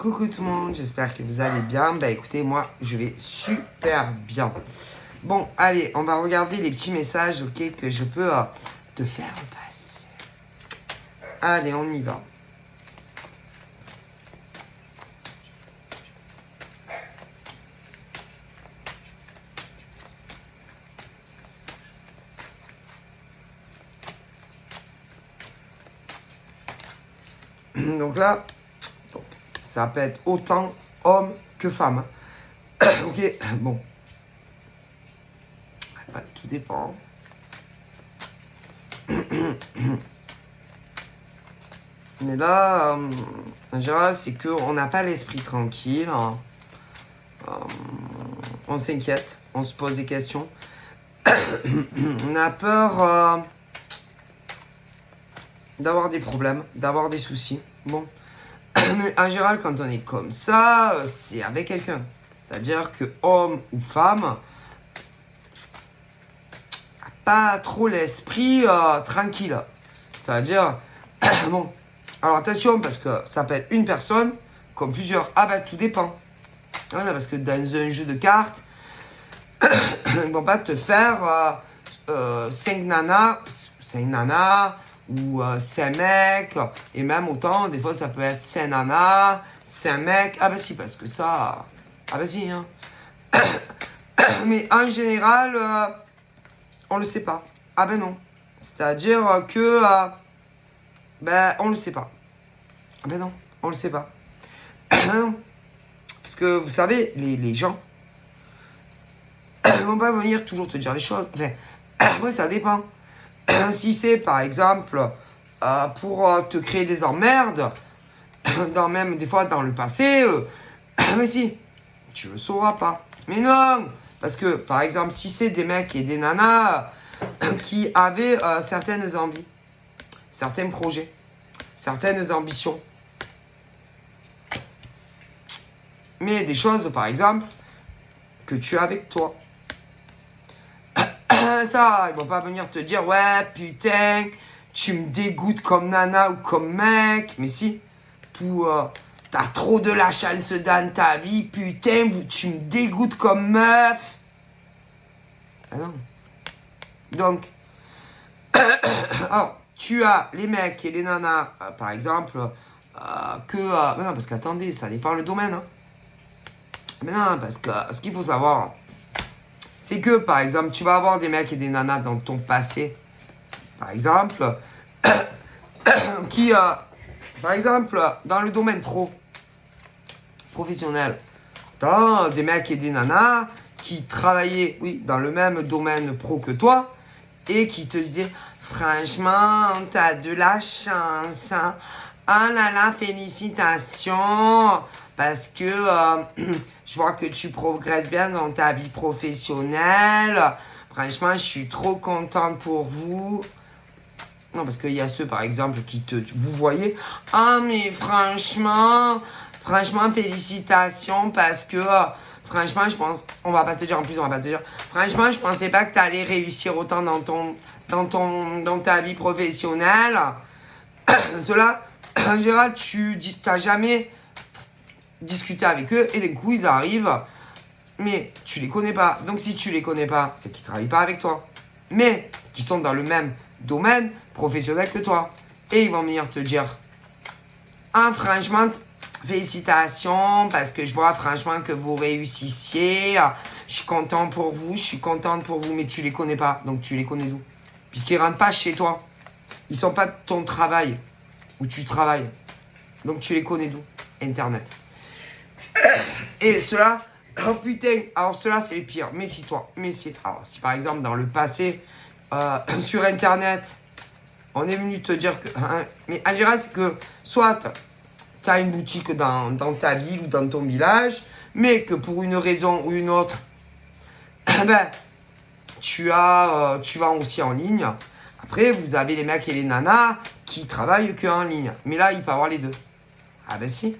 Coucou tout le monde, j'espère que vous allez bien. Bah écoutez, moi je vais super bien. Bon, allez, on va regarder les petits messages, ok, que je peux te faire passer. Allez, on y va. Donc là, ça peut être autant homme que femme. Ok, bon. Tout dépend. Mais là, en général, c'est qu'on n'a pas l'esprit tranquille. On s'inquiète, on se pose des questions. On a peur d'avoir des problèmes, d'avoir des soucis. Bon. Mais en général, quand on est comme ça, c'est avec quelqu'un. C'est-à-dire que homme ou femme, pas trop l'esprit tranquille. C'est-à-dire, bon, alors attention, parce que ça peut être une personne, comme plusieurs. Ah bah tout dépend. Voilà, parce que dans un jeu de cartes, ils vont pas te faire 5 nanas, ou 5 mecs, et même autant, des fois ça peut être 5 nanas, 5 mecs. Ah bah si, parce que ça, ah bah si, hein. Mais en général, on le sait pas. Ah ben non. C'est-à-dire que, ben on le sait pas. Ah ben non, on le sait pas. Parce que vous savez, les gens vont pas venir toujours te dire les choses. Enfin, après ça dépend. Si c'est par exemple pour te créer des emmerdes, même des fois dans le passé, mais si, tu le sauras pas. Mais non, parce que par exemple, si c'est des mecs et des nanas qui avaient certaines envies, certains projets, certaines ambitions, mais des choses par exemple que tu as avec toi. Ça, ils vont pas venir te dire ouais putain, tu me dégoûtes comme nana ou comme mec, mais si, t'as trop de la chance dans ta vie, putain, tu me dégoûtes comme meuf. Ah non. Donc, alors, tu as les mecs et les nanas, par exemple, mais non, parce qu'attendez, ça dépend le domaine. Hein. Mais non, parce que ce qu'il faut savoir, c'est que, par exemple, tu vas avoir des mecs et des nanas dans ton passé, par exemple, qui, par exemple, dans le domaine professionnel, t'as des mecs et des nanas qui travaillaient, oui, dans le même domaine pro que toi, et qui te disaient, franchement, t'as de la chance, hein. Ah là là, félicitations, parce que je vois que tu progresses bien dans ta vie professionnelle. Franchement, je suis trop contente pour vous. Non, parce qu'il y a ceux, par exemple, vous voyez, ah mais franchement, félicitations, parce que franchement, je pense, on va pas te dire, franchement, je pensais pas que tu allais réussir autant dans ta vie professionnelle. Cela, en général, tu n'as jamais discuté avec eux et d'un coup, ils arrivent, mais tu les connais pas. Donc, si tu les connais pas, c'est qu'ils travaillent pas avec toi, mais qui sont dans le même domaine professionnel que toi. Et ils vont venir te dire, ah, franchement, félicitations, parce que je vois franchement que vous réussissiez. Je suis content pour vous, mais tu les connais pas. Donc tu les connais d'où? Puisqu'ils rentrent pas chez toi. Ils sont pas de ton travail, où tu travailles. Donc tu les connais d'où? Internet. Et cela, oh putain, alors cela c'est les pires. Méfie-toi, alors si par exemple dans le passé, sur Internet, on est venu te dire que... Hein, mais en général, c'est que soit tu as une boutique dans ta ville ou dans ton village, mais que pour une raison ou une autre, ben, tu vends aussi en ligne. Après, vous avez les mecs et les nanas qui travaillent que en ligne. Mais là, il peut y avoir les deux. Ah ben si.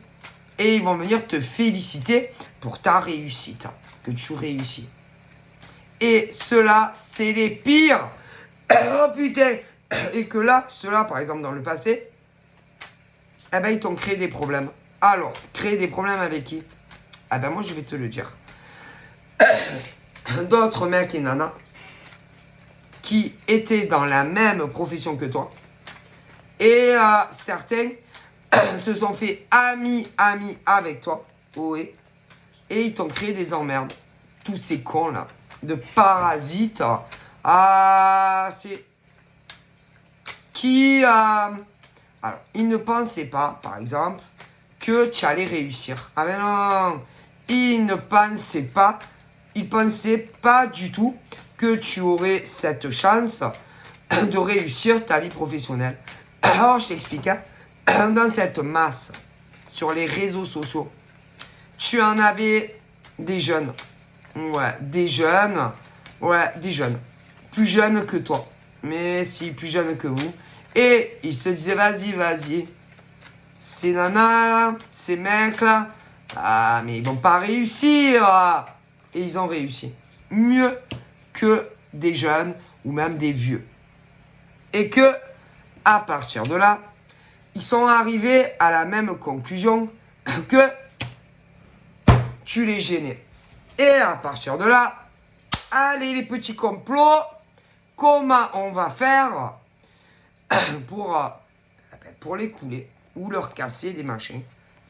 Et ils vont venir te féliciter pour ta réussite, que tu réussis. Et ceux-là, c'est les pires. Oh putain. Et que là, ceux-là, par exemple, dans le passé, eh ben, ils t'ont créé des problèmes. Alors, créer des problèmes avec qui? Ah ben moi, je vais te le dire. D'autres mecs et nanas qui étaient dans la même profession que toi. Et certains se sont fait amis avec toi. Oui. Et ils t'ont créé des emmerdes. Tous ces cons là, de parasites. Ah, c'est... Qui... Alors, ils ne pensaient pas, par exemple, que tu allais réussir. Ah mais non, ils ne pensaient pas, du tout que tu aurais cette chance de réussir ta vie professionnelle. Alors, je t'explique, hein, dans cette masse, sur les réseaux sociaux, tu en avais des jeunes. Ouais, des jeunes. Ouais, des jeunes. Plus jeunes que toi. Mais si, plus jeunes que vous. Et ils se disaient, vas-y. Ces nanas là, ces mecs là, ah, mais ils vont pas réussir. Et ils ont réussi. Mieux que des jeunes ou même des vieux. Et que, à partir de là, ils sont arrivés à la même conclusion que tu les gênais. Et à partir de là, allez les petits complots, comment on va faire pour les couler ou leur casser des machins.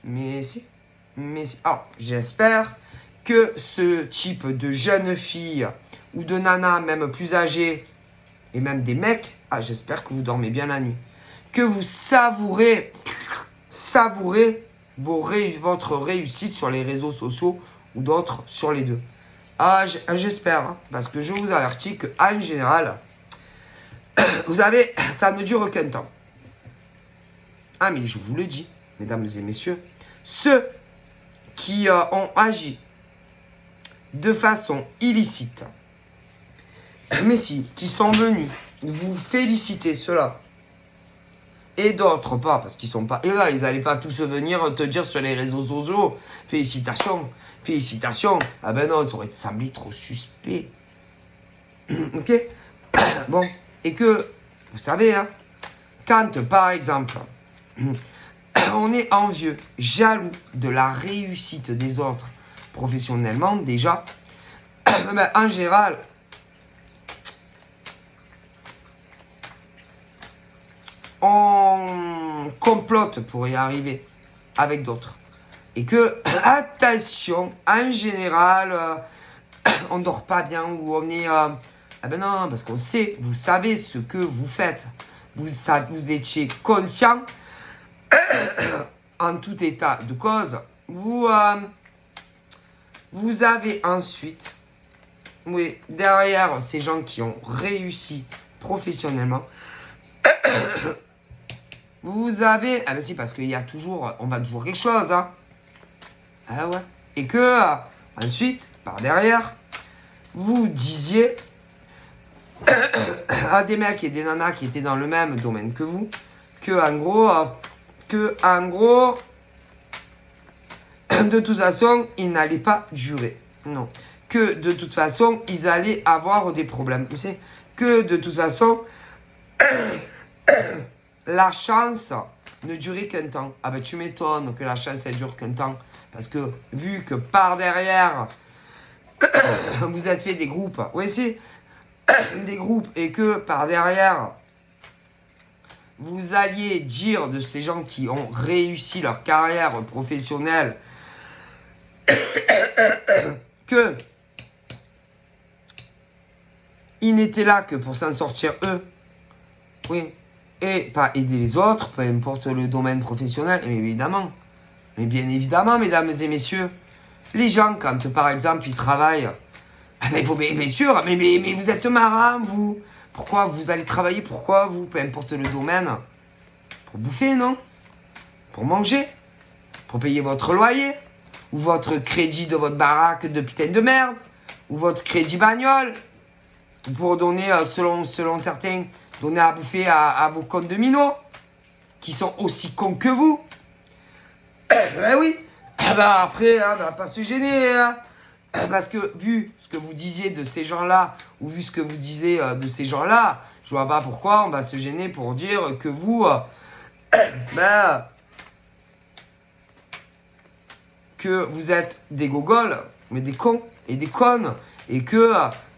Mais si. Alors, j'espère que ce type de jeunes filles ou de nanas, même plus âgées, et même des mecs, j'espère que vous dormez bien la nuit. Que vous savourez votre réussite sur les réseaux sociaux ou d'autres sur les deux. J'espère, hein, parce que je vous avertis qu'en général, vous savez, ça ne dure qu'un temps. Ah, mais je vous le dis, mesdames et messieurs, ceux qui ont agi de façon illicite, mais si, qui sont venus vous féliciter cela, et d'autres pas, parce qu'ils sont pas... Et là, ils n'allaient pas tous venir te dire sur les réseaux sociaux, félicitations. Ah ben non, ça aurait semblé trop suspect. Ok. Bon, et que, vous savez, hein, quand, par exemple, on est envieux, jaloux de la réussite des autres professionnellement, déjà, ben, en général, on complote pour y arriver avec d'autres. Et que, attention, en général, on dort pas bien ou on est... ah ben non, parce qu'on sait, vous savez ce que vous faites. Vous étiez conscient, en tout état de cause. Vous avez ensuite, oui, derrière ces gens qui ont réussi professionnellement, vous avez... Ah ben si, parce qu'il y a toujours... On va toujours quelque chose, hein. Ah ouais. Et que, ensuite, par derrière, vous disiez à des mecs et des nanas qui étaient dans le même domaine que vous, que en gros, de toute façon, ils n'allaient pas durer. Non. Que de toute façon, ils allaient avoir des problèmes. Vous savez, que de toute façon, la chance ne durait qu'un temps. Ah ben tu m'étonnes que la chance elle dure qu'un temps. Parce que vu que par derrière, vous êtes fait des groupes. Oui, si. Des groupes. Et que par derrière, vous alliez dire de ces gens qui ont réussi leur carrière professionnelle que ils n'étaient là que pour s'en sortir eux. Oui. Et pas aider les autres, peu importe le domaine professionnel. Mais évidemment. Mais bien évidemment, mesdames et messieurs, les gens, quand par exemple ils travaillent, mais bien sûr, mais vous êtes marrant, vous. Pourquoi vous allez travailler? Pourquoi vous? Peu importe le domaine. Pour bouffer, non? Pour manger? Pour payer votre loyer? Ou votre crédit de votre baraque de putain de merde? Ou votre crédit bagnole? Ou pour donner, selon certains, donner à bouffer à vos comptes de minots? Qui sont aussi cons que vous? Ben oui. Après, pas se gêner. Hein. Parce que vu ce que vous disiez de ces gens-là, ou vu ce que vous disiez de ces gens-là, je vois pas pourquoi on va se gêner pour dire que vous, que vous êtes des gogoles, mais des cons et des connes, et que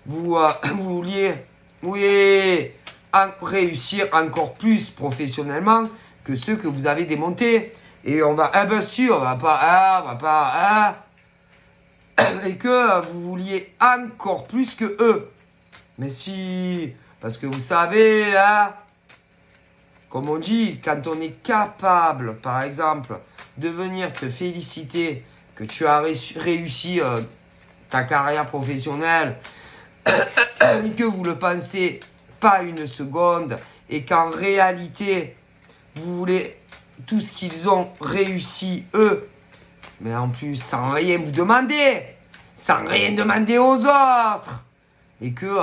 vous vouliez réussir encore plus professionnellement que ceux que vous avez démontés. Et on va, bien sûr, on va pas, et que vous vouliez encore plus que eux. Mais si, parce que vous savez, comme on dit, quand on est capable, par exemple, de venir te féliciter que tu as réussi ta carrière professionnelle et que vous le pensez pas une seconde et qu'en réalité, vous voulez tout ce qu'ils ont réussi eux, mais en plus sans rien vous demander, sans rien demander aux autres, et que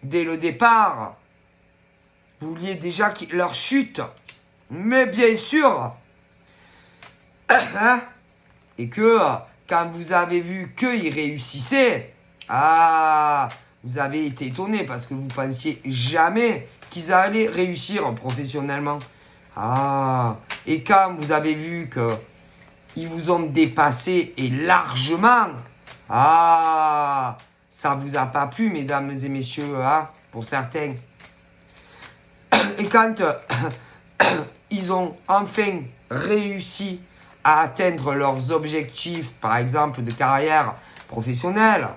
dès le départ, vous vouliez déjà leur chute, mais bien sûr, et que quand vous avez vu qu'ils réussissaient, vous avez été étonné parce que vous pensiez jamais qu'ils allaient réussir professionnellement. Et quand vous avez vu qu'ils vous ont dépassé et largement, ça vous a pas plu, mesdames et messieurs, pour certains. Et quand ils ont enfin réussi à atteindre leurs objectifs, par exemple de carrière professionnelle,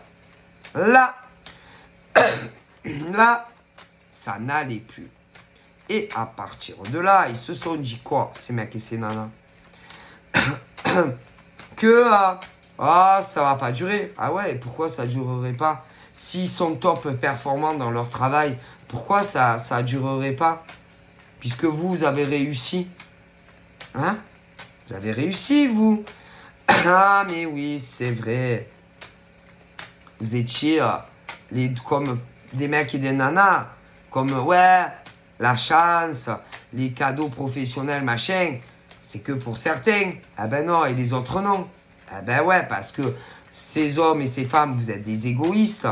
là, ça n'allait plus. Et à partir de là, ils se sont dit quoi, ces mecs et ces nanas? Que ça va pas durer. Ah ouais, pourquoi ça durerait pas? S'ils sont top performants dans leur travail, pourquoi ça durerait pas? Puisque vous avez réussi. Vous avez réussi, vous. Ah, mais oui, c'est vrai. Vous étiez comme des mecs et des nanas. Comme, la chance, les cadeaux professionnels, machin. C'est que pour certains. Ah ben non, et les autres non. Ah ben ouais, parce que ces hommes et ces femmes, vous êtes des égoïstes.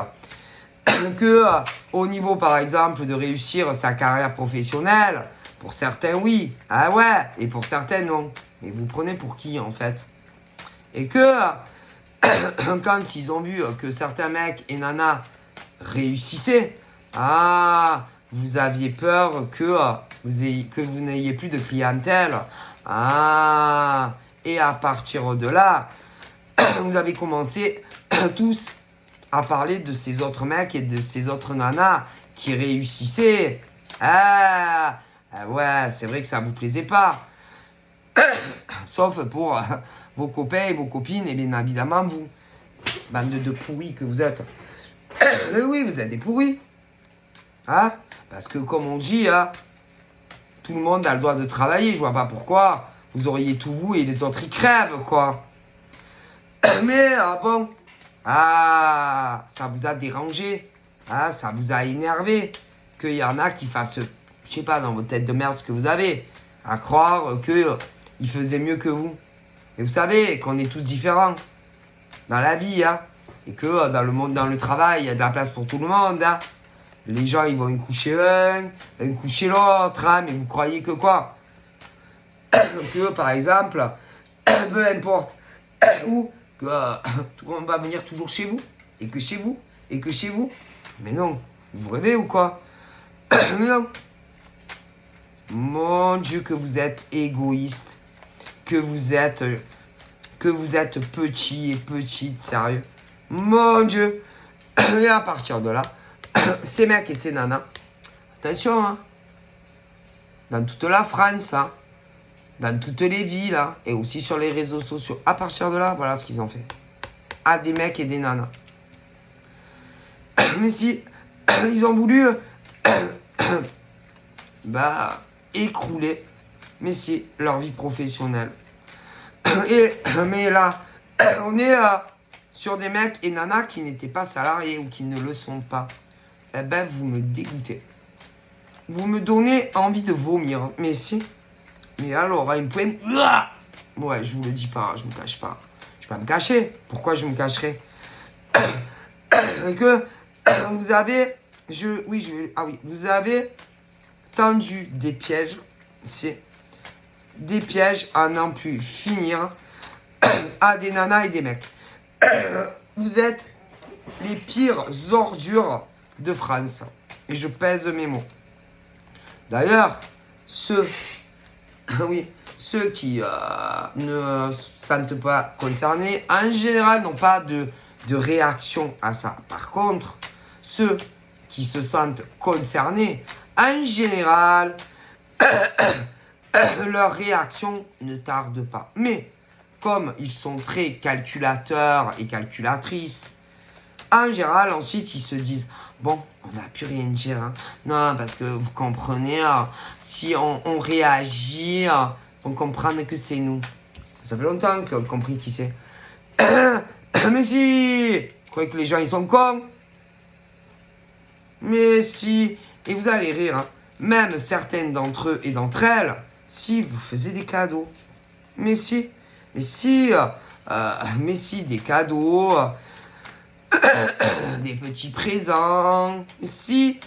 Que au niveau, par exemple, de réussir sa carrière professionnelle, pour certains, oui. Ah ouais, et pour certains, non. Mais vous prenez pour qui, en fait? Et que quand ils ont vu que certains mecs et nanas réussissaient, vous aviez peur que vous n'ayez plus de clientèle. Et à partir de là, vous avez commencé tous à parler de ces autres mecs et de ces autres nanas qui réussissaient. Ouais, c'est vrai que ça vous plaisait pas. Sauf pour vos copains et vos copines, et bien évidemment vous. Bande de pourris que vous êtes. Mais oui, vous êtes des pourris. Parce que comme on dit, tout le monde a le droit de travailler. Je vois pas pourquoi vous auriez tout vous et les autres ils crèvent, quoi. Mais bon, ça vous a dérangé. Ça vous a énervé. Qu'il y en a qui fassent, je sais pas, dans votre tête de merde ce que vous avez. À croire qu'ils faisaient mieux que vous. Et vous savez qu'on est tous différents. Dans la vie, Et que dans le monde, dans le travail, il y a de la place pour tout le monde, Les gens, ils vont une coucher une coucher l'autre, Mais vous croyez que quoi? Que, par exemple, peu importe où, que tout le monde va venir toujours chez vous, et que chez vous, et que chez vous. Mais non, vous rêvez ou quoi? Mais non. Mon Dieu, que vous êtes égoïste, que vous êtes petit et petite, sérieux. Mon Dieu. Et à partir de là, ces mecs et ces nanas, attention, dans toute la France, dans toutes les villes, et aussi sur les réseaux sociaux, à partir de là, voilà ce qu'ils ont fait. À des mecs et des nanas. Mais si, ils ont voulu écrouler, mais si, leur vie professionnelle. Mais là, on est sur des mecs et nanas qui n'étaient pas salariés ou qui ne le sont pas. Eh ben, vous me dégoûtez. Vous me donnez envie de vomir. Mais si. Mais alors, il me pouvait... Ouais, je vous le dis pas, je me cache pas. Je vais pas me cacher. Pourquoi je me cacherais? Et que vous avez... vous avez tendu des pièges. C'est des pièges à n'en plus finir. à des nanas et des mecs. Vous êtes les pires ordures de France. Et je pèse mes mots. D'ailleurs, ceux qui ne se sentent pas concernés, en général, n'ont pas de réaction à ça. Par contre, ceux qui se sentent concernés, en général, leur réaction ne tarde pas. Mais, comme ils sont très calculateurs et calculatrices, en général, ensuite, ils se disent « Bon, on va plus rien dire. Hein. Non, parce que vous comprenez, si on réagit, on comprend que c'est nous. » Ça fait longtemps qu'on a compris qui c'est. Mais si, vous croyez que les gens, ils sont cons? Mais si, et vous allez rire, hein. Même certaines d'entre eux et d'entre elles, si vous faisiez des cadeaux. Mais si, des cadeaux, des petits présents, si,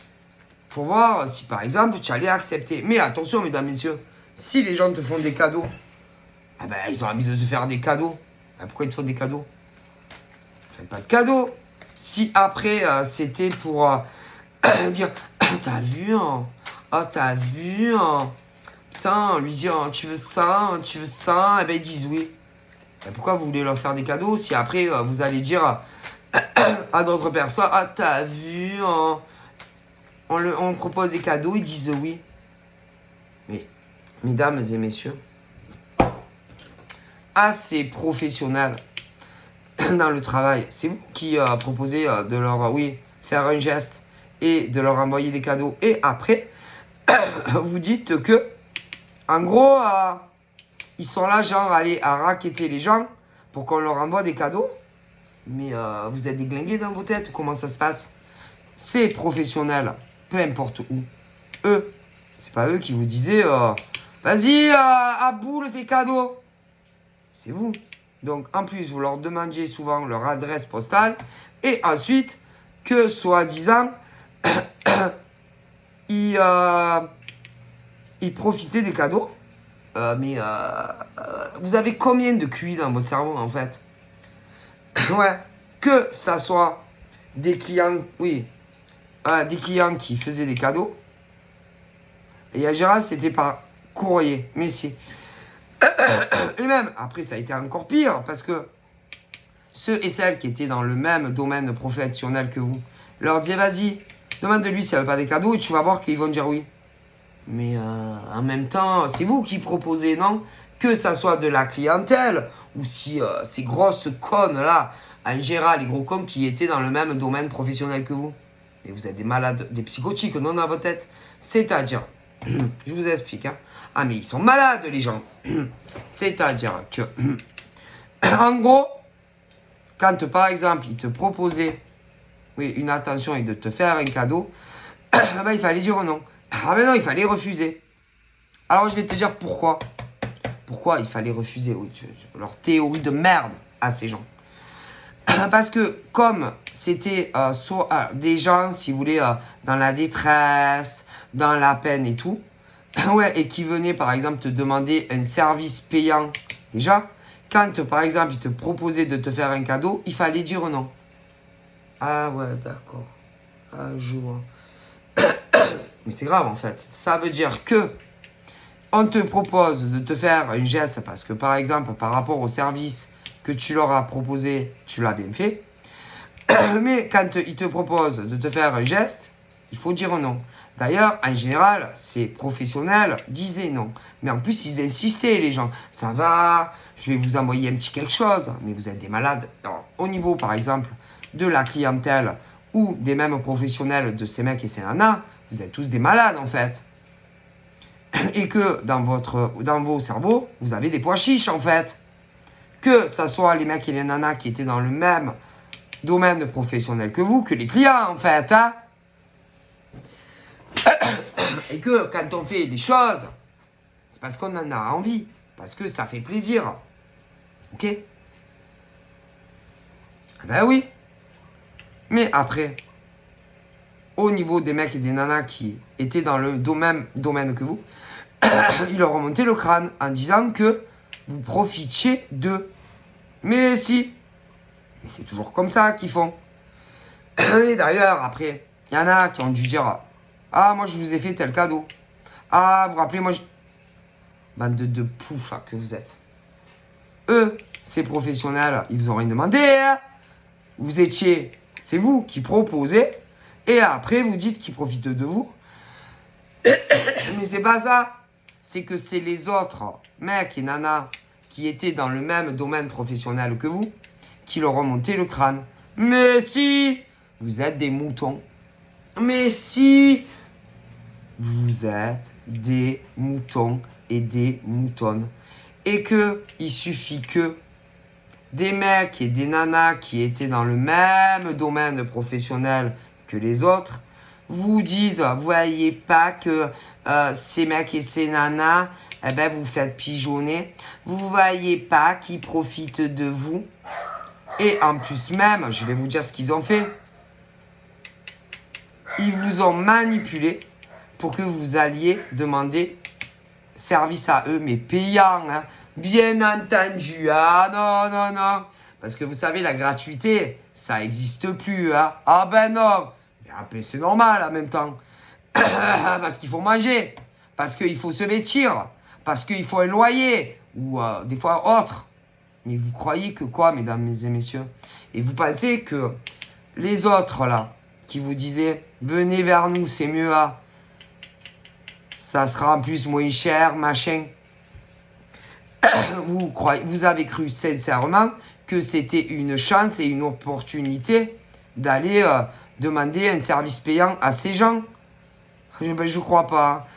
pour voir si par exemple tu allais accepter. Mais attention, mesdames, messieurs, si les gens te font des cadeaux, eh ben, ils ont envie de te faire des cadeaux. Ben, pourquoi ils te font des cadeaux? Faites pas de cadeaux. Si après c'était pour dire t'as vu, hein? Oh, t'as vu, hein? Putain, lui dire tu veux ça, et ben ils disent oui. Ben, pourquoi vous voulez leur faire des cadeaux si après vous allez dire à d'autres personnes ah t'as vu, hein? On propose des cadeaux, ils disent oui. Mais mesdames et messieurs, assez professionnels dans le travail, c'est vous qui proposez de leur faire un geste et de leur envoyer des cadeaux. Et après, vous dites que, en gros, ils sont là, genre, aller à racketter les gens pour qu'on leur envoie des cadeaux. Mais vous êtes déglingués dans vos têtes, comment ça se passe? C'est professionnel, peu importe où. Eux, c'est pas eux qui vous disaient vas-y, à boule tes cadeaux. C'est vous. Donc, en plus, vous leur demandiez souvent leur adresse postale. Et ensuite, que soi-disant, ils profitaient des cadeaux. Mais vous avez combien de QI dans votre cerveau, en fait? Ouais. Que ça soit des clients, des clients qui faisaient des cadeaux. Et en général, c'était par courrier. Mais si. Et même, après, ça a été encore pire, parce que ceux et celles qui étaient dans le même domaine professionnel que vous, leur disaient, vas-y, demande-lui s'il n'y avait pas des cadeaux, et tu vas voir qu'ils vont dire oui. Mais en même temps, c'est vous qui proposez, non? Que ça soit de la clientèle, ou si ces grosses connes-là, en général, les gros cons qui étaient dans le même domaine professionnel que vous. Et vous êtes des malades, des psychotiques, non, dans votre tête. C'est-à-dire, je vous explique, hein. Ah, mais ils sont malades, les gens. C'est-à-dire que, en gros, quand, par exemple, ils te proposaient une attention et de te faire un cadeau, ben, il fallait dire non. Ah ben non, il fallait refuser. Alors, je vais te dire pourquoi. Pourquoi il fallait refuser leur théorie de merde à ces gens. Parce que, comme c'était des gens, si vous voulez, dans la détresse, dans la peine et tout, et qui venaient, par exemple, te demander un service payant, déjà, quand, par exemple, ils te proposaient de te faire un cadeau, il fallait dire non. Ah ouais, d'accord. Ah, je vois. Mais c'est grave, en fait. Ça veut dire que on te propose de te faire un geste parce que, par exemple, par rapport au service que tu leur as proposé, tu l'as bien fait. Mais quand ils te proposent de te faire un geste, il faut dire non. D'ailleurs, en général, ces professionnels disaient non. Mais en plus, ils insistaient, les gens. Ça va, je vais vous envoyer un petit quelque chose. Mais vous êtes des malades. Alors, au niveau, par exemple, de la clientèle ou des mêmes professionnels de ces mecs et ces nanas, vous êtes tous des malades, en fait. Et que dans vos cerveaux, vous avez des pois chiches, en fait. Que ça soit les mecs et les nanas qui étaient dans le même domaine professionnel que vous, que les clients, en fait, hein. Et que quand on fait les choses, c'est parce qu'on en a envie, parce que ça fait plaisir. Ok? Ben oui. Mais après, au niveau des mecs et des nanas qui étaient dans le domaine que vous, ils leur remontaient le crâne en disant que vous profitiez d'eux. Mais si. Mais c'est toujours comme ça qu'ils font. Et d'ailleurs, après, il y en a qui ont dû dire, ah, moi, je vous ai fait tel cadeau. Ah, vous vous rappelez, moi, bande de poufs là, que vous êtes. Eux, ces professionnels, ils vous ont rien demandé. Hein. Vous étiez, c'est vous qui proposez. Et après, vous dites qu'ils profitent de vous. Mais c'est pas ça. C'est que c'est les autres mecs et nanas qui étaient dans le même domaine professionnel que vous qui leur ont monté le crâne. Mais si, vous êtes des moutons. Mais si, vous êtes des moutons et des moutonnes. Et que il suffit que des mecs et des nanas qui étaient dans le même domaine professionnel que les autres vous disent, vous voyez pas que ces mecs et ces nanas, eh ben vous faites pigeonner. Vous voyez pas qu'ils profitent de vous. Et en plus même, je vais vous dire ce qu'ils ont fait. Ils vous ont manipulé pour que vous alliez demander service à eux, mais payant, hein. Bien entendu. Ah non, non, non. Parce que vous savez, la gratuité, ça n'existe plus. Hein. Ah ben non. Mais après, c'est normal en même temps. Parce qu'il faut manger. Parce qu'il faut se vêtir. Parce qu'il faut un loyer. Ou des fois autre. Mais vous croyez que quoi, mesdames et messieurs? Et vous pensez que les autres, là, qui vous disaient, venez vers nous, c'est mieux, hein. Ça sera en plus moins cher, machin. Vous avez cru sincèrement que c'était une chance et une opportunité d'aller demander un service payant à ces gens. Je crois pas.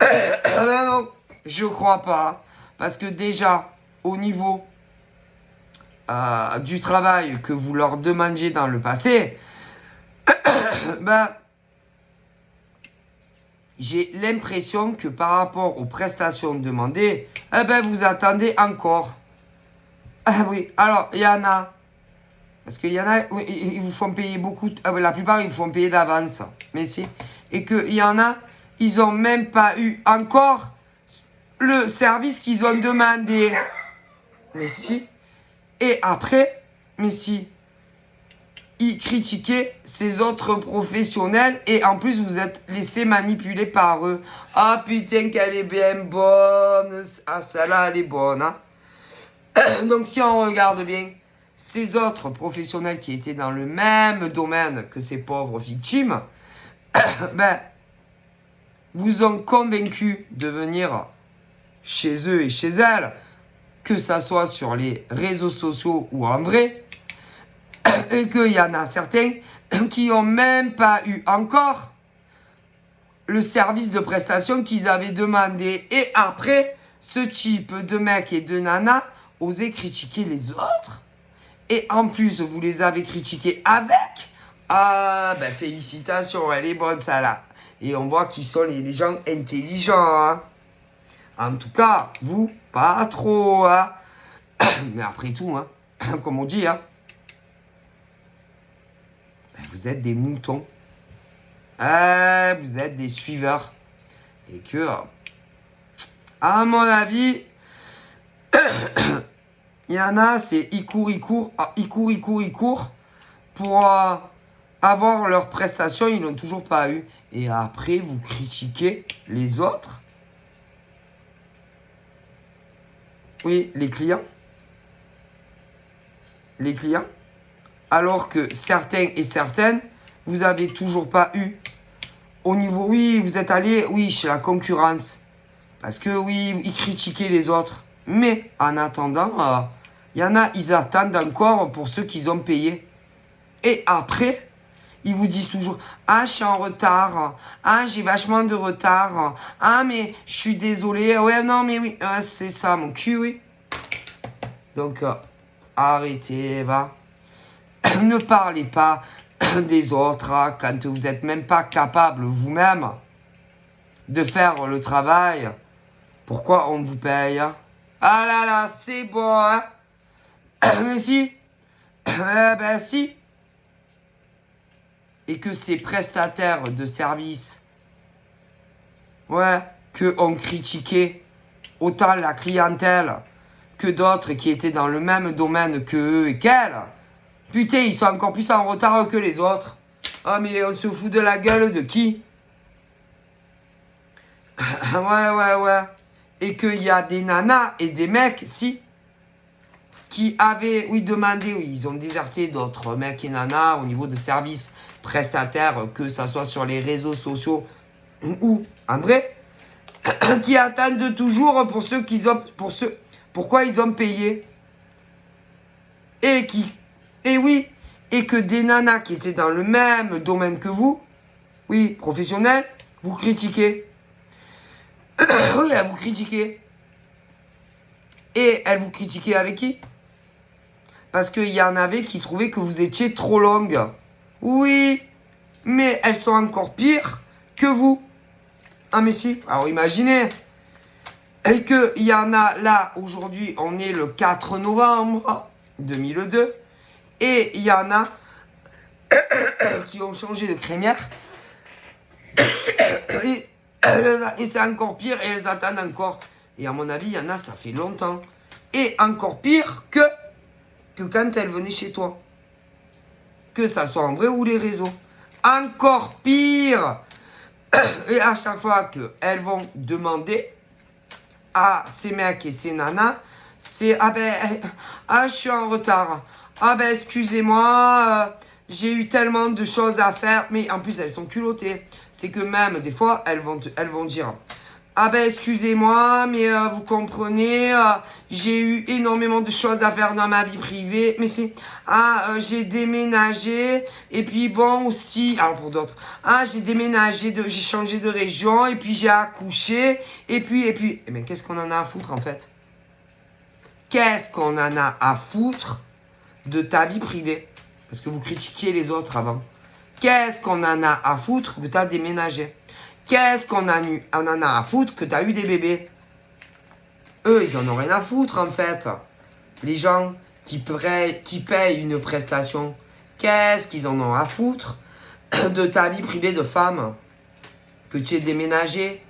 Non, je crois pas. Parce que déjà, au niveau du travail que vous leur demandiez dans le passé, ben, j'ai l'impression que par rapport aux prestations demandées, eh ben, vous attendez encore. Ah oui, alors, il y en a. Parce qu'il y en a, oui, ils vous font payer beaucoup. La plupart, ils vous font payer d'avance. Mais si. Et qu'il y en a, ils n'ont même pas eu encore le service qu'ils ont demandé. Mais si. Et après, mais si. Ils critiquaient ces autres professionnels et en plus vous êtes laissé manipuler par eux. Ah putain qu'elle est bien bonne. Ah celle-là elle est bonne. Hein. Donc si on regarde bien, ces autres professionnels qui étaient dans le même domaine que ces pauvres victimes, ben, vous ont convaincu de venir chez eux et chez elles, que ça soit sur les réseaux sociaux ou en vrai, et qu'il y en a certains qui n'ont même pas eu encore le service de prestation qu'ils avaient demandé. Et après, ce type de mec et de nana osait critiquer les autres. Et en plus, vous les avez critiqués avec. Ah, ben félicitations, elle est bonne, ça là. Et on voit qu'ils sont les gens intelligents. Hein. En tout cas, vous, pas trop. Hein. Mais après tout, hein, comme on dit, hein, ben vous êtes des moutons. Vous êtes des suiveurs. Et que, à mon avis, il y en a, c'est ils courent. Pour avoir leurs prestations, ils n'ont toujours pas eu. Et après, vous critiquez les autres. Oui, les clients. Les clients. Alors que certains et certaines, vous avez toujours pas eu. Au niveau, oui, vous êtes allé, oui, chez la concurrence. Parce que, oui, ils critiquaient les autres. Mais, en attendant, il y en a, ils attendent encore pour ceux qu'ils ont payés. Et après, ils vous disent toujours, ah, je suis en retard. Ah, j'ai vachement de retard. Ah, mais je suis désolé. Ouais, non, mais oui, c'est ça, mon cul, oui. Donc, arrêtez, va. Ne parlez pas des autres hein, quand vous n'êtes même pas capable vous-même de faire le travail. Pourquoi on vous paye hein? Ah là là, c'est bon, hein? Mais si, ben si. Et que ces prestataires de services, ouais, que on critiquait autant la clientèle que d'autres qui étaient dans le même domaine que eux et qu'elles. Putain, ils sont encore plus en retard que les autres. Ah, mais on se fout de la gueule de qui? Ouais. Et qu'il y a des nanas et des mecs, si, qui avaient, demandé, ils ont déserté d'autres mecs et nanas au niveau de services prestataires, que ça soit sur les réseaux sociaux ou en vrai, qui attendent toujours pour ceux qu'ils ont, pourquoi ils ont payé. Et que des nanas qui étaient dans le même domaine que vous, professionnels, vous critiquez. Oui, elle vous critiquait. Et elle vous critiquait avec qui? Parce qu'il y en avait qui trouvaient que vous étiez trop longue. Oui, mais elles sont encore pires que vous. Ah mais si, alors imaginez. Et qu'il y en a là, aujourd'hui, on est le 4 novembre 2002. Et il y en a qui ont changé de crémière. Et c'est encore pire, et elles attendent encore. Et à mon avis, il y en a, ça fait longtemps. Et encore pire que quand elles venaient chez toi. Que ça soit en vrai ou les réseaux. Encore pire. Et à chaque fois qu'elles vont demander à ces mecs et ces nanas, c'est je suis en retard. Excusez-moi, j'ai eu tellement de choses à faire. Mais en plus, elles sont culottées. C'est que même des fois, elles vont dire excusez-moi, mais vous comprenez, j'ai eu énormément de choses à faire dans ma vie privée. Mais c'est j'ai déménagé, et puis bon aussi, alors pour d'autres, j'ai déménagé, j'ai changé de région, et puis j'ai accouché, et puis, mais qu'est-ce qu'on en a à foutre en fait? Qu'est-ce qu'on en a à foutre de ta vie privée? Parce que vous critiquiez les autres avant. Qu'est-ce qu'on en a à foutre que tu as déménagé? Qu'est-ce qu'on en a à foutre que tu as eu des bébés? Eux, ils en ont rien à foutre en fait. Les gens qui payent une prestation, qu'est-ce qu'ils en ont à foutre de ta vie privée de femme? Que tu aies déménagé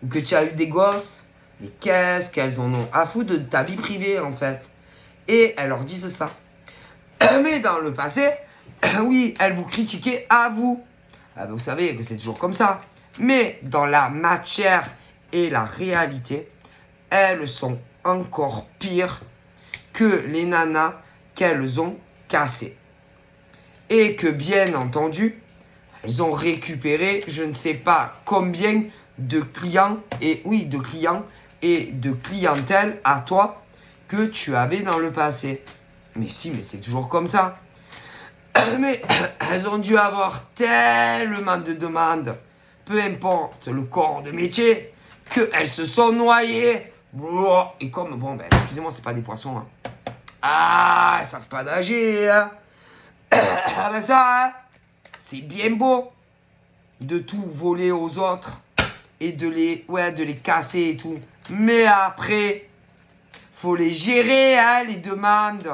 ou que tu as eu des gosses? Mais qu'est-ce qu'elles en ont à foutre de ta vie privée en fait? Et elles leur disent ça. Mais dans le passé, elles vous critiquaient à vous. Vous savez que c'est toujours comme ça. Mais dans la matière et la réalité, elles sont encore pires que les nanas qu'elles ont cassées. Et que bien entendu, elles ont récupéré je ne sais pas combien de clients et de clientèle à toi que tu avais dans le passé. Mais si, mais c'est toujours comme ça. Mais elles ont dû avoir tellement de demandes, peu importe le corps de métier, qu'elles se sont noyées. Et comme, excusez-moi, c'est pas des poissons. Elles savent pas nager. C'est bien beau de tout voler aux autres et de les casser et tout. Mais après, faut les gérer, les demandes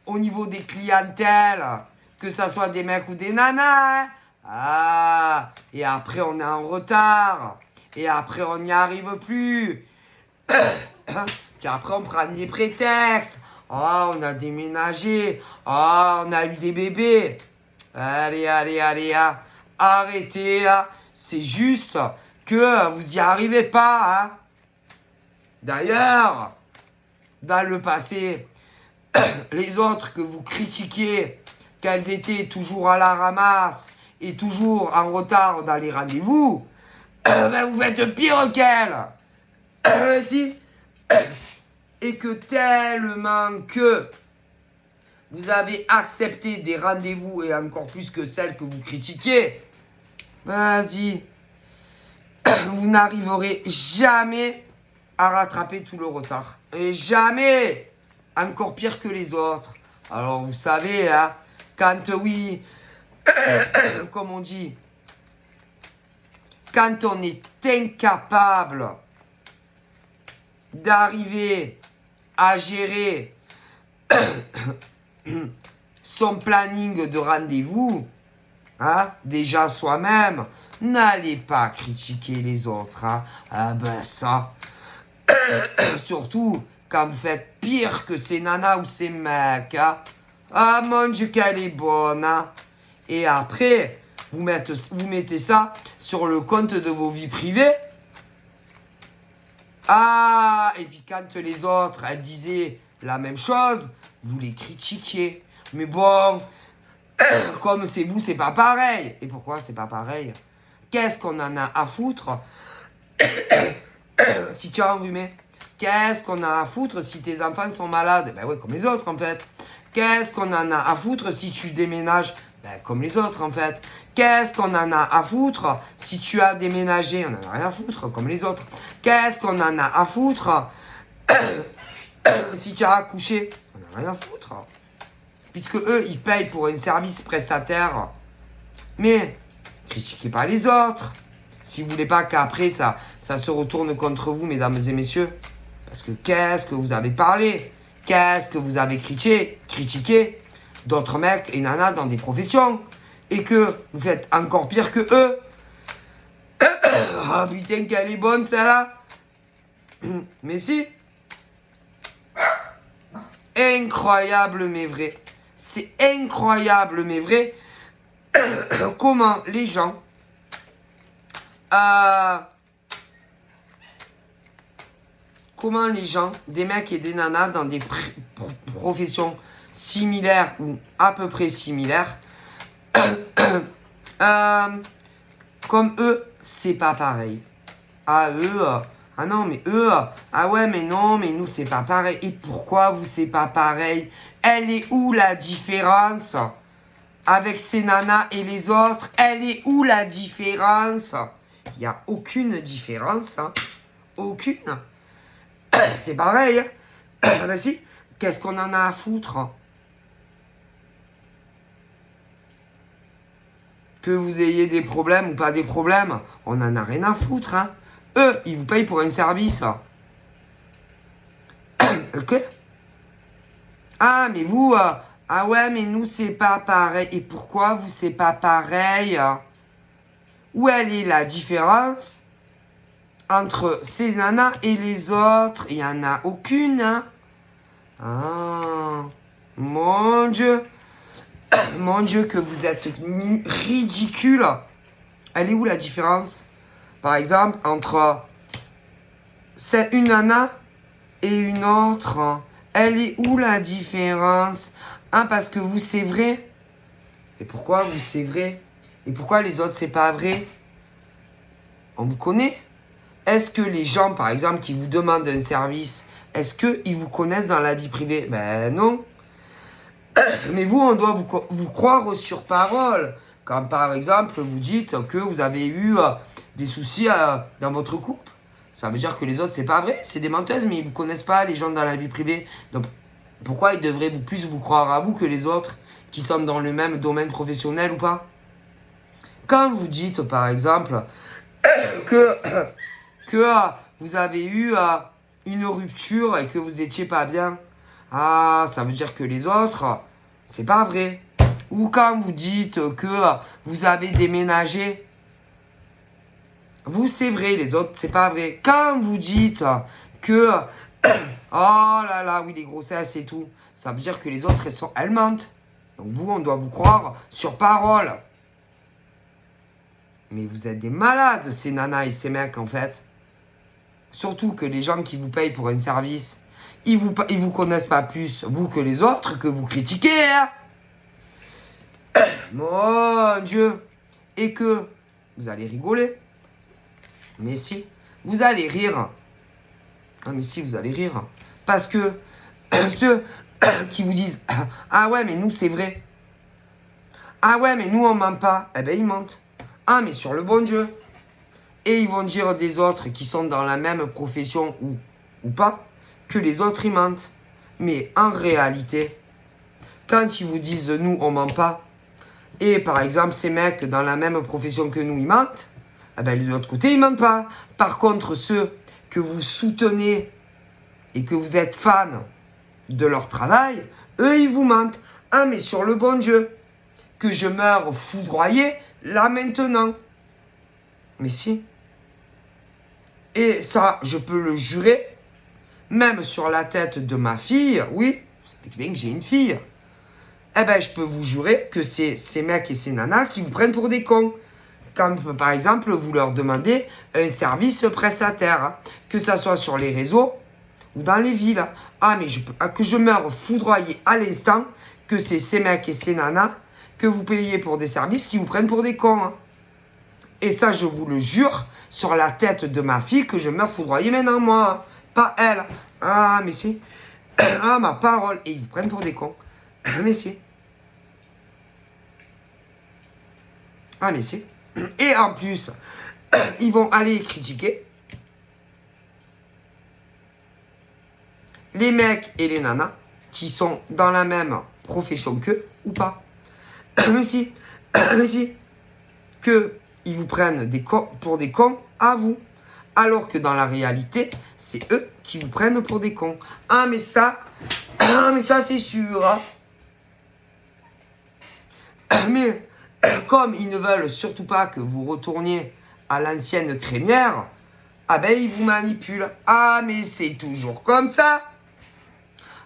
au niveau des clientèles. Que ça soit des mecs ou des nanas. Et après on est en retard. Et après on n'y arrive plus. Puis après on prend des prétextes. On a déménagé. On a eu des bébés. Allez. Arrêtez. C'est juste que vous y arrivez pas. D'ailleurs, dans le passé, les autres que vous critiquiez, qu'elles étaient toujours à la ramasse et toujours en retard dans les rendez-vous, vous faites pire qu'elles. Si. Et que tellement que vous avez accepté des rendez-vous et encore plus que celles que vous critiquiez, vas-y, vous n'arriverez jamais à rattraper tout le retard. Et jamais, encore pire que les autres. Alors vous savez, quand comme on dit, quand on est incapable d'arriver à gérer son planning de rendez-vous, déjà soi-même, n'allez pas critiquer les autres. Ça, surtout quand vous faites pire que ces nanas ou ces mecs. Hein. Ah mon Dieu, qu'elle est bonne. Hein. Et après, vous mettez ça sur le compte de vos vies privées. Ah, et puis quand les autres, elles disaient la même chose, vous les critiquiez. Mais bon, comme c'est vous, c'est pas pareil. Et pourquoi c'est pas pareil? Qu'est-ce qu'on en a à foutre si tu as enrhumé? Qu'est-ce qu'on a à foutre si tes enfants sont malades? Ben ouais, comme les autres en fait. Qu'est-ce qu'on en a à foutre si tu déménages? Ben comme les autres en fait. Qu'est-ce qu'on en a à foutre si tu as déménagé? On en a rien à foutre comme les autres. Qu'est-ce qu'on en a à foutre si tu as accouché? On en a rien à foutre. Puisque eux, ils payent pour un service prestataire. Mais critiquez pas les autres. Si vous voulez pas qu'après ça se retourne contre vous, mesdames et messieurs. Parce que qu'est-ce que vous avez parlé? Qu'est-ce que vous avez critiqué d'autres mecs et nanas dans des professions? Et que vous faites encore pire que eux? Ah putain, qu'elle est bonne celle-là! Mais si! Incroyable mais vrai. C'est incroyable mais vrai. Comment les gens des mecs et des nanas dans des professions similaires ou à peu près similaires, comme eux, c'est pas pareil. Ah eux, ah non mais eux, ah ouais mais non mais nous c'est pas pareil. Et pourquoi vous c'est pas pareil? Elle est où la différence avec ces nanas et les autres? Elle est où la différence? Il n'y a aucune différence, hein. Aucune. C'est pareil. Hein. Ben si, qu'est-ce qu'on en a à foutre? Que vous ayez des problèmes ou pas des problèmes, on en a rien à foutre. Hein. Eux, ils vous payent pour un service. Ok? Ah, mais vous, ah ouais, mais nous, c'est pas pareil. Et pourquoi vous, c'est pas pareil? Où elle est la différence entre ces nanas et les autres? Il n'y en a aucune. Hein? Ah, mon Dieu. Mon Dieu, que vous êtes ridicule. Elle est où la différence? Par exemple, entre une nana et une autre. Elle est où la différence? Hein, parce que vous, c'est vrai. Et pourquoi vous, c'est vrai? Et pourquoi les autres, c'est pas vrai? On vous connaît? Est-ce que les gens, par exemple, qui vous demandent un service, est-ce qu'ils vous connaissent dans la vie privée? Ben non. Mais vous, on doit vous croire sur parole. Quand, par exemple, vous dites que vous avez eu des soucis dans votre couple. Ça veut dire que les autres, c'est pas vrai. C'est des menteuses, mais ils vous connaissent pas, les gens dans la vie privée. Donc, pourquoi ils devraient plus vous croire à vous que les autres qui sont dans le même domaine professionnel ou pas? Quand vous dites, par exemple, que vous avez eu une rupture et que vous étiez pas bien, ah, ça veut dire que les autres, c'est pas vrai. Ou quand vous dites que vous avez déménagé, vous, c'est vrai, les autres, c'est pas vrai. Quand vous dites que, oh là là, oui, les grossesses et tout, ça veut dire que les autres, elles mentent. Donc vous, on doit vous croire sur parole. Mais vous êtes des malades, ces nanas et ces mecs, en fait. Surtout que les gens qui vous payent pour un service, ils vous connaissent pas plus, vous, que les autres, que vous critiquez. Hein. Mon Dieu. Et que vous allez rigoler. Mais si, vous allez rire. Ah, mais si, vous allez rire. Parce que ceux qui vous disent « Ah ouais, mais nous, c'est vrai. Ah ouais, mais nous, on ment pas. » Eh ben, ils mentent. Ah, mais sur le bon Dieu. Et ils vont dire des autres qui sont dans la même profession ou pas, que les autres, ils mentent. Mais en réalité, quand ils vous disent « Nous, on ment pas », et par exemple, ces mecs dans la même profession que nous, ils mentent, eh ben, de l'autre côté, ils mentent pas. Par contre, ceux que vous soutenez et que vous êtes fan de leur travail, eux, ils vous mentent. Ah, mais sur le bon Dieu, que je meurs foudroyé, là, maintenant. Mais si. Et ça, je peux le jurer, même sur la tête de ma fille, oui, vous savez bien que j'ai une fille, eh ben, je peux vous jurer que c'est ces mecs et ces nanas qui vous prennent pour des cons. Quand, par exemple, vous leur demandez un service prestataire, hein, que ça soit sur les réseaux ou dans les villes. Ah, mais que je meurs foudroyé à l'instant que c'est ces mecs et ces nanas que vous payez pour des services qui vous prennent pour des cons. Hein. Et ça, je vous le jure, sur la tête de ma fille, que je meurs foudroyé maintenant, moi. Hein. Pas elle. Ah, mais c'est... Ah, ma parole. Et ils vous prennent pour des cons. Mais c'est... Ah, mais c'est... Et en plus, ils vont aller critiquer les mecs et les nanas qui sont dans la même profession qu'eux ou pas. Mais si, que ils vous prennent pour des cons à vous. Alors que dans la réalité, c'est eux qui vous prennent pour des cons. Ah mais ça c'est sûr. Hein. Mais comme ils ne veulent surtout pas que vous retourniez à l'ancienne crémière, ah ben ils vous manipulent. Ah mais c'est toujours comme ça.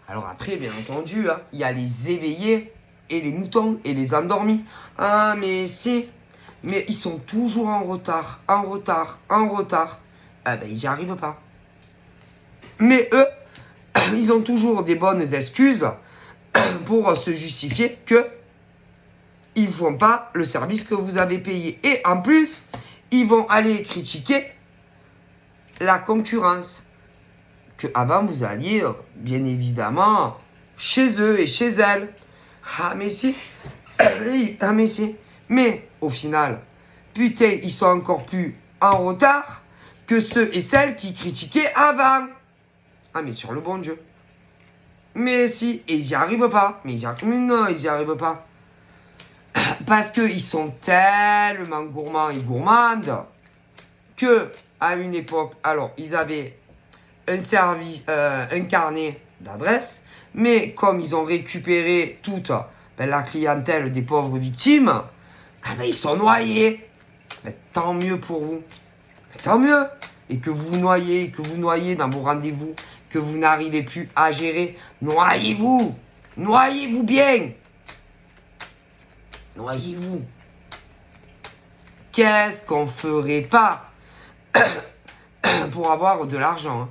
Alors après, bien entendu, hein, il y a les éveillés et les moutons et les endormis. Ah mais si, mais ils sont toujours en retard. Ah ben ils n'y arrivent pas. Mais eux, ils ont toujours des bonnes excuses pour se justifier que ils ne font pas le service que vous avez payé. Et en plus, ils vont aller critiquer la concurrence. Que avant vous alliez, bien évidemment, chez eux et chez elles. Ah mais si. Ah mais si. Mais au final, putain, ils sont encore plus en retard que ceux et celles qui critiquaient avant. Ah mais sur le bon Dieu. Mais si, et ils n'y arrivent pas. Mais non, ils n'y arrivent pas. Parce qu'ils sont tellement gourmands et gourmandes que, à une époque, alors, ils avaient un carnet d'adresses, mais comme ils ont récupéré toute la clientèle des pauvres victimes, ah ben, ils sont noyés. Ben, tant mieux pour vous. Ben, tant mieux. Et que vous noyez dans vos rendez-vous, que vous n'arrivez plus à gérer. Noyez-vous. Noyez-vous bien. Noyez-vous. Qu'est-ce qu'on ferait pas pour avoir de l'argent hein.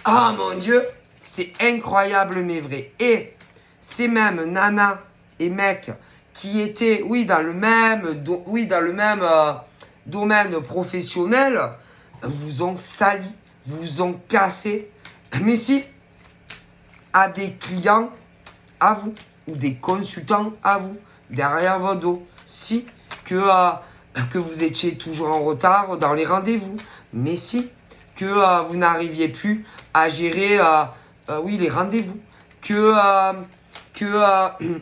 Ah mon Dieu, c'est incroyable mais vrai. Et ces mêmes nanas et mecs qui étaient, oui, dans le même, domaine professionnel, vous ont sali, vous ont cassé. Mais si, à des clients à vous, ou des consultants à vous, derrière votre dos, si, que vous étiez toujours en retard dans les rendez-vous, mais si, que vous n'arriviez plus à gérer les rendez-vous,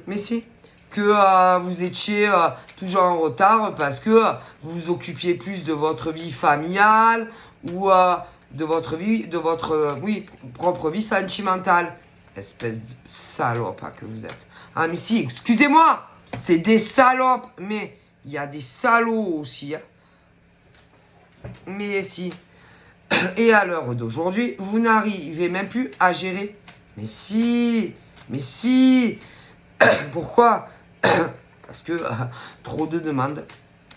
mais si, que vous étiez toujours en retard parce que vous vous occupiez plus de votre vie familiale ou de votre propre vie sentimentale. Espèce de salope que vous êtes. Ah mais si, excusez-moi, c'est des salopes, mais il y a des salauds aussi. Hein. Mais si. Et à l'heure d'aujourd'hui, vous n'arrivez même plus à gérer. Mais si. Pourquoi? Parce que trop de demandes.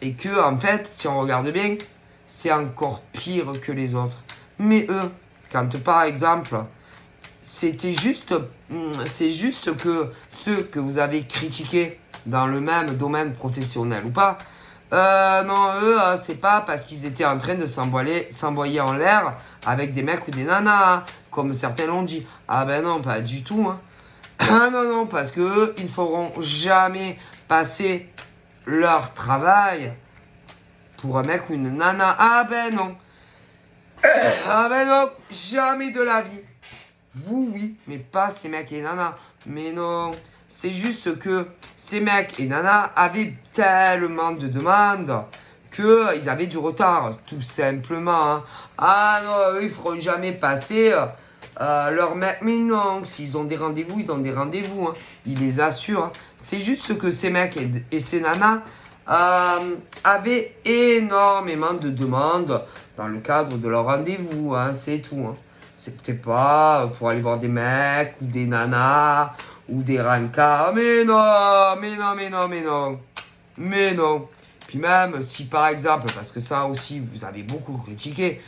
Et que, en fait, si on regarde bien, c'est encore pire que les autres. Mais eux, quand par exemple, c'est juste que ceux que vous avez critiqués dans le même domaine professionnel ou pas, non, eux, c'est pas parce qu'ils étaient en train de s'envoyer en l'air avec des mecs ou des nanas, hein, comme certains l'ont dit. Ah ben non, pas du tout. Hein. Ah non, parce que eux, ils ne feront jamais passer leur travail pour un mec ou une nana. Ah ben non. Ah ben non, jamais de la vie. Vous, oui, mais pas ces mecs et nanas. Mais non. C'est juste que ces mecs et nanas avaient tellement de demandes qu'ils avaient du retard, tout simplement. Hein. Ah non, eux, ils feront jamais passer leur mec. Mais non, s'ils ont des rendez-vous, ils ont des rendez-vous. Hein. Ils les assurent. Hein. C'est juste que ces mecs et ces nanas avaient énormément de demandes dans le cadre de leur rendez-vous. Hein. C'est tout. Hein. c'est peut-être pas pour aller voir des mecs ou des nanas ou des rancas. Mais non, mais non, mais non, mais non. Mais non. Puis même si par exemple, parce que ça aussi vous avez beaucoup critiqué,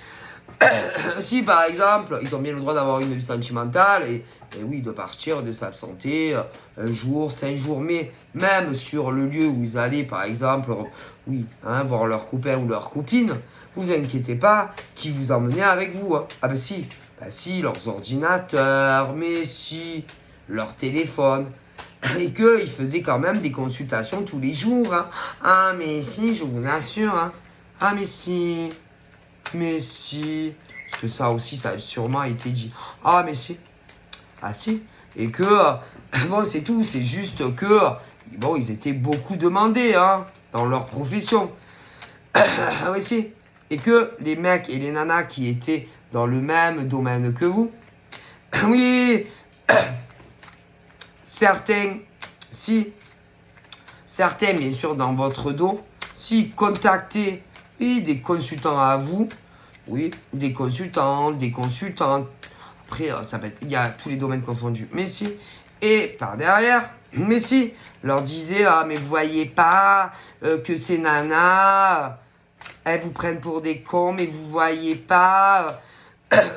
si par exemple ils ont bien le droit d'avoir une vie sentimentale et oui de partir, de s'absenter un jour, 5 jours, mais même sur le lieu où ils allaient par exemple, oui, hein, voir leur copain ou leur copine, vous inquiétez pas qu'ils vous emmenaient avec vous. Hein. Ah ben si, leurs ordinateurs, mais si, leur téléphone. Et qu'ils faisaient quand même des consultations tous les jours. Hein. Ah, mais si, je vous assure. Hein. Ah, mais si. Mais si. Parce que ça aussi, ça a sûrement été dit. Ah, mais si. Ah, si. Et que, bon, c'est tout. C'est juste que, bon, ils étaient beaucoup demandés, hein, dans leur profession. Ah, oui, si. Et que les mecs et les nanas qui étaient dans le même domaine que vous, oui, certains, bien sûr, dans votre dos, si contactez, oui, des consultants à vous, oui, des consultants, des consultantes, après, ça peut être, il y a tous les domaines confondus, mais si, et par derrière, mais si, leur disait, ah, mais vous voyez pas que ces nanas, elles vous prennent pour des cons, mais vous voyez pas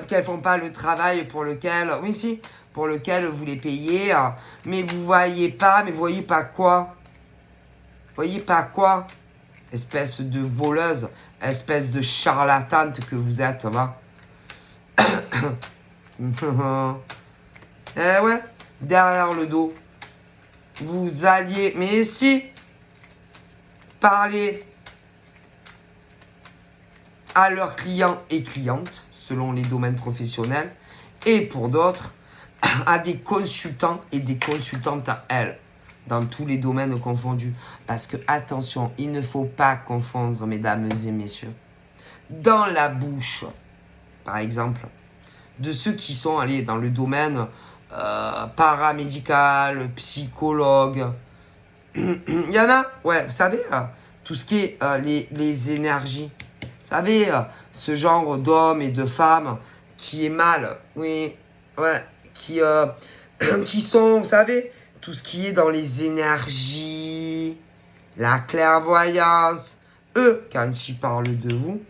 qu'elles font pas le travail pour lequel, oui, si, pour lequel vous les payez, mais vous voyez pas quoi? Vous voyez pas quoi? Espèce de voleuse, espèce de charlatante que vous êtes, va. Eh ouais, derrière le dos, vous alliez, mais si, parler à leurs clients et clientes, selon les domaines professionnels, et pour d'autres, à des consultants et des consultantes à elles, dans tous les domaines confondus. Parce que, attention, il ne faut pas confondre, mesdames et messieurs, dans la bouche, par exemple, de ceux qui sont allés dans le domaine paramédical, psychologue. Il y en a, ouais, vous savez, tout ce qui est les énergies. Vous savez, ce genre d'hommes et de femmes qui est mal, oui, ouais, qui sont, vous savez, tout ce qui est dans les énergies, la clairvoyance. Eux, quand ils parlent de vous,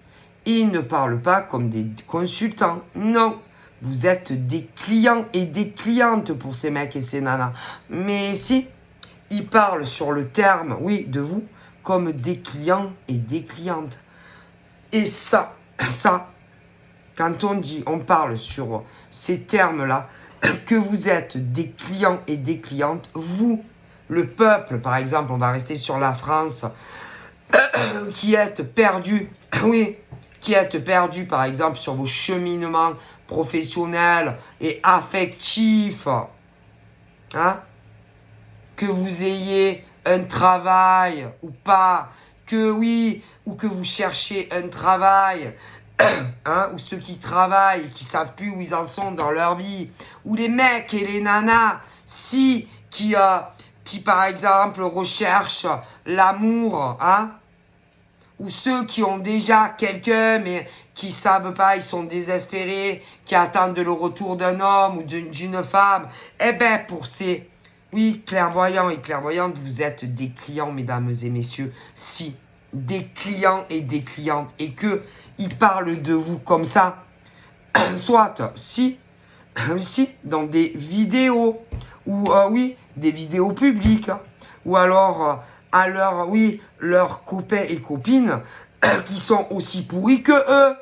ils ne parlent pas comme des consultants. Non, vous êtes des clients et des clientes pour ces mecs et ces nanas. Mais si, ils parlent sur le terme, oui, de vous, comme des clients et des clientes. Et ça, quand on parle sur ces termes-là, que vous êtes des clients et des clientes, vous, le peuple, par exemple, on va rester sur la France, qui êtes perdu, oui, qui êtes perdu, par exemple, sur vos cheminements professionnels et affectifs, hein, que vous ayez un travail ou pas, que oui, ou que vous cherchez un travail, hein, ou ceux qui travaillent et qui savent plus où ils en sont dans leur vie, ou les mecs et les nanas, qui par exemple recherchent l'amour, hein, ou ceux qui ont déjà quelqu'un mais qui savent pas, ils sont désespérés, qui attendent le retour d'un homme ou d'une femme, eh ben pour ces, oui, clairvoyants et clairvoyantes, vous êtes des clients, mesdames et messieurs, si, des clients et des clientes, et que ils parlent de vous comme ça, soit si, dans des vidéos, ou oui, des vidéos publiques, ou alors à leurs, oui, leurs copains et copines qui sont aussi pourris que eux.